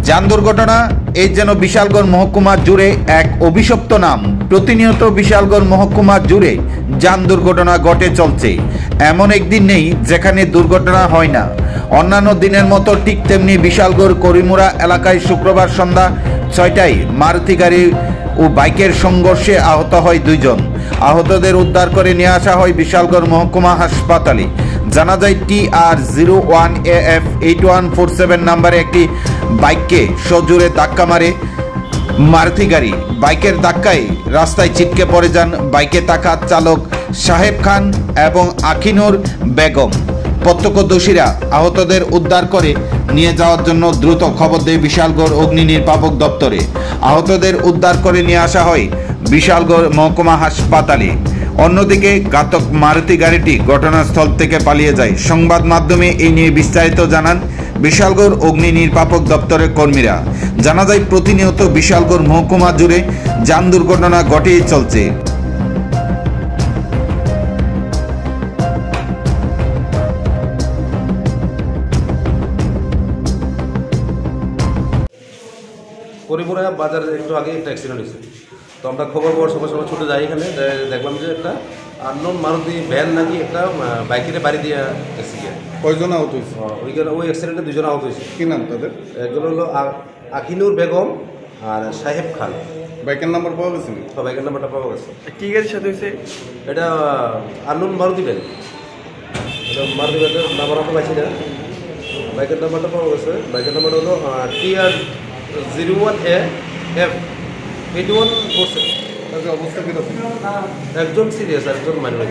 যান দুর্ঘটনা এই যেন বিশালগড় মহকুমা জুড়ে এক অভিশপ্ত নাম। প্রতিনিয়ত বিশালগড় মহকুমা জুড়ে যান দুর্ঘটনা ঘটে চলছে। এমন একদিন নেই যেখানে দুর্ঘটনা হয় না। অন্যান্য দিনের মতো ঠিক তেমনি বিশালগড় করিমুরা এলাকায় শুক্রবার সন্ধ্যা 6টায় মারুতি গাড়ি ও বাইকের সংঘর্ষে আহত হয় 2 জন। আহতদের উদ্ধার করে নিয়ে আসা হয় বিশালগড় মহকুমা হাসপাতালে। জানা যায় TR01AF 8147 নাম্বারে একটি বাইককে সজোরে ধাক্কা মারে মারুতি গাড়ি। বাইকের ধাক্কায় রাস্তায় ছিটকে পড়ে যান বাইকে থাকা চালক সাহেব খান এবং আখিনুর বেগম। প্রত্যক্ষদর্শীরা আহতদের উদ্ধার করে নিয়ে যাওয়ার জন্য দ্রুত খবর দেয় বিশালগড় অগ্নি নির্বাপক দপ্তরে। আহতদের উদ্ধার করে নিয়ে আসা হয় বিশালগড় মহকুমা হাসপাতালে। অন্যদিকে ঘাতক মারুতি গাড়িটি ঘটনাস্থল থেকে পালিয়ে যায়। সংবাদ মাধ্যমে এই নিয়ে বিস্তারিত জানান বিশালগড় অগ্নি নির্বাপক দপ্তরের কর্মীরা। জানা যায় প্রতিনিয়ত বিশালগড় মহকুমা জুড়ে যান দুর্ঘটনা ঘটেই চলছে। করিমুরা বাজারে একটু আগে একটা অ্যাক্সিডেন্ট হয়েছে, তো আমরা খবর পাওয়ার সঙ্গে সঙ্গে ছুটে যাই। এখানে দেখলাম যে একটা আননোন মারুতি ভ্যান নাকি একটা বাইকের বাড়ি দিয়ে গেছে। কয়জন আহত হয়েছে? ওইখানে ওই অ্যাক্সিডেন্টে 2 জন আহত হয়েছে। কি নাম তাদের? একজন হলো আখিনুর বেগম আর সাহেব খান। বাইকের নাম্বার পাওয়া গেছে? বাইকের নাম্বারটা পাওয়া গেছে। কি গাড়ির সাথে হয়েছে এটা? Unknown Maruti van. এটা মারুতি ভ্যানের নাম্বার আমরা পাইছি না, বাইকের নাম্বারটা পাওয়া গেছে। বাইকের নাম্বারটা হলো TR01AF 8147। অবস্থা কীরকম? একজন সিরিয়াস, একজন মাইনর।